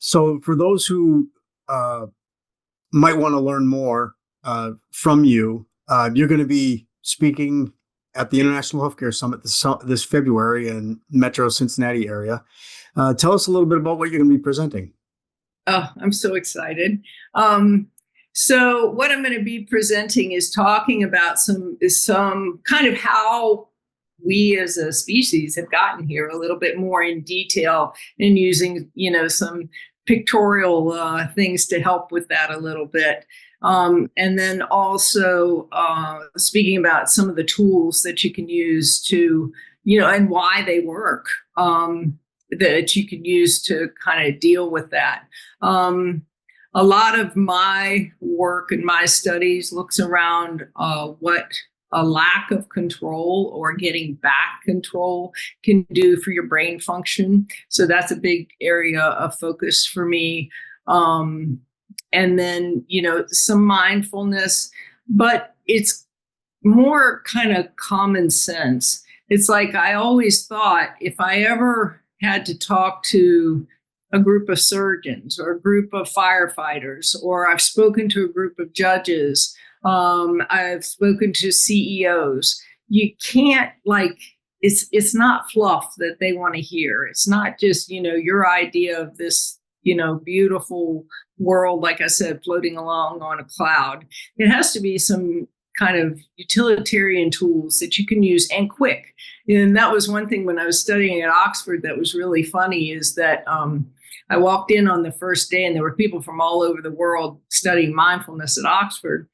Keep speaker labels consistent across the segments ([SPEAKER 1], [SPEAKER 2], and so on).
[SPEAKER 1] So for those who uh, might want to learn more from you, you're going to be speaking at the International Hoof-Care Summit this February in Metro Cincinnati area. Tell us a little bit about what you're going to be presenting.
[SPEAKER 2] Oh, I'm so excited. Um, so what I'm going to be presenting is talking about some kind of how we as a species have gotten here a little bit more in detail, and using, some pictorial things to help with that a little bit. And then also speaking about some of the tools that you can use to, and why they work. That you can use to kind of deal with that. Um, a lot of my work and my studies looks around what a lack of control or getting back control can do for your brain function. So that's a big area of focus for me. And then, some mindfulness, but it's more kind of common sense. It's like I always thought, if I ever had to talk to a group of surgeons or a group of firefighters, or I've spoken to a group of judges, I've spoken to CEOs. You can't, it's not fluff that they want to hear. It's not just, your idea of this, beautiful world, like I said, floating along on a cloud. It has to be some kind of utilitarian tools that you can use, and quick. And that was one thing when I was studying at Oxford that was really funny, is that I walked in on the first day and there were people from all over the world studying mindfulness at Oxford.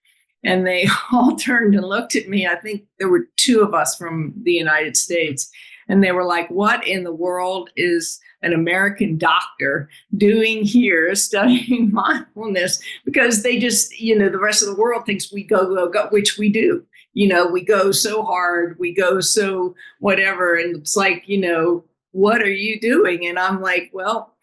[SPEAKER 2] And they all turned and looked at me. I think there were two of us from the United States. And they were like, what in the world is an American doctor doing here studying mindfulness? Because they just, the rest of the world thinks we go, which we do. We go so hard, we go so whatever. And it's like, what are you doing? And I'm like, well,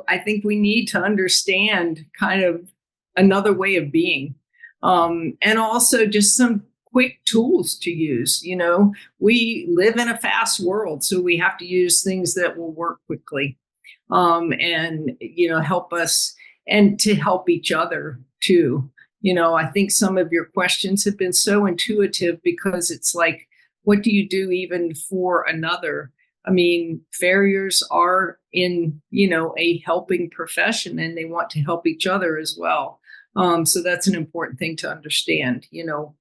[SPEAKER 2] I think we need to understand kind of another way of being. And also just some quick tools to use. We live in a fast world, so we have to use things that will work quickly, and, help us, and to help each other too. I think some of your questions have been so intuitive, because it's like, what do you do even for another? I mean, farriers are in, a helping profession, and they want to help each other as well. So that's an important thing to understand.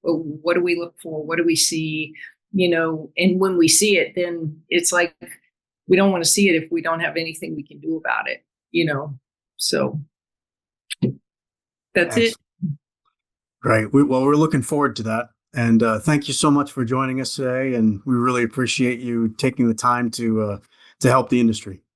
[SPEAKER 2] What do we look for? What do we see? And when we see it, then it's like, we don't want to see it if we don't have anything we can do about it. So that's
[SPEAKER 1] Excellent.
[SPEAKER 2] it.
[SPEAKER 1] Great. Well, we're looking forward to that. And thank you so much for joining us today. And we really appreciate you taking the time to help the industry.